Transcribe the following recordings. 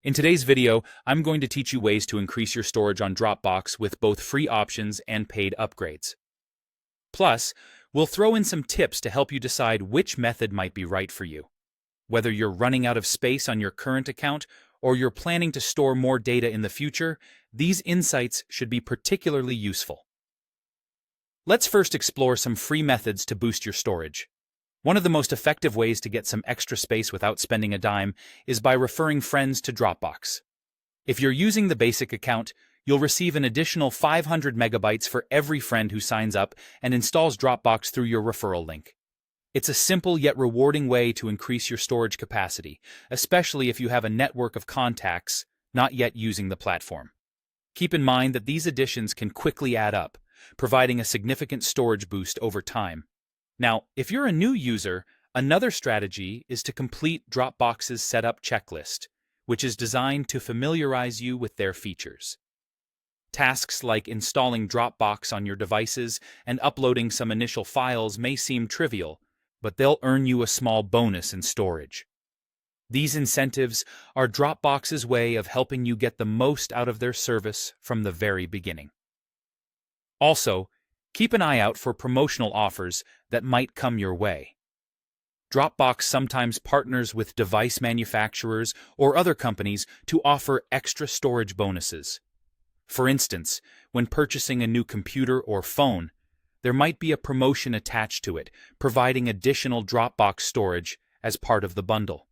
In today's video, I'm going to teach you ways to increase your storage on Dropbox with both free options and paid upgrades. Plus, we'll throw in some tips to help you decide which method might be right for you. Whether you're running out of space on your current account or you're planning to store more data in the future, these insights should be particularly useful. Let's first explore some free methods to boost your storage. One of the most effective ways to get some extra space without spending a dime is by referring friends to Dropbox. If you're using the basic account, you'll receive an additional 500 megabytes for every friend who signs up and installs Dropbox through your referral link. It's a simple yet rewarding way to increase your storage capacity, especially if you have a network of contacts not yet using the platform. Keep in mind that these additions can quickly add up, providing a significant storage boost over time. Now, if you're a new user, another strategy is to complete Dropbox's setup checklist, which is designed to familiarize you with their features. Tasks like installing Dropbox on your devices and uploading some initial files may seem trivial, but they'll earn you a small bonus in storage. These incentives are Dropbox's way of helping you get the most out of their service from the very beginning. Also, keep an eye out for promotional offers that might come your way. Dropbox sometimes partners with device manufacturers or other companies to offer extra storage bonuses. For instance, when purchasing a new computer or phone, there might be a promotion attached to it, providing additional Dropbox storage as part of the bundle.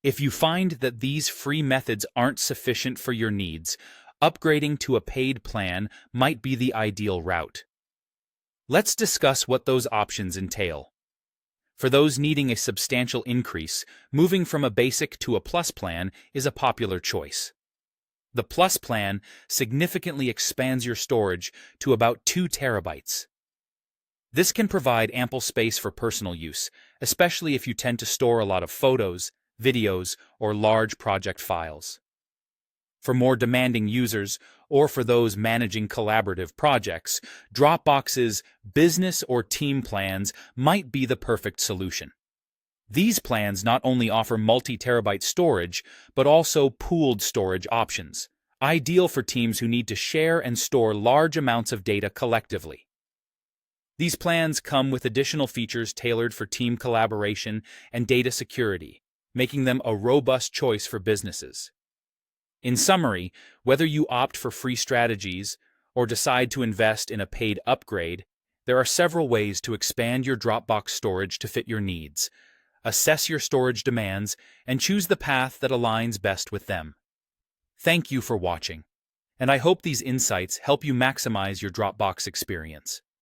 If you find that these free methods aren't sufficient for your needs, upgrading to a paid plan might be the ideal route. Let's discuss what those options entail. For those needing a substantial increase, moving from a basic to a plus plan is a popular choice. The plus plan significantly expands your storage to about 2 terabytes. This can provide ample space for personal use, especially if you tend to store a lot of photos, videos, or large project files. For more demanding users, or for those managing collaborative projects, Dropbox's business or team plans might be the perfect solution. These plans not only offer multi-terabyte storage, but also pooled storage options, ideal for teams who need to share and store large amounts of data collectively. These plans come with additional features tailored for team collaboration and data security, making them a robust choice for businesses. In summary, whether you opt for free strategies or decide to invest in a paid upgrade, there are several ways to expand your Dropbox storage to fit your needs. Assess your storage demands and choose the path that aligns best with them. Thank you for watching, and I hope these insights help you maximize your Dropbox experience.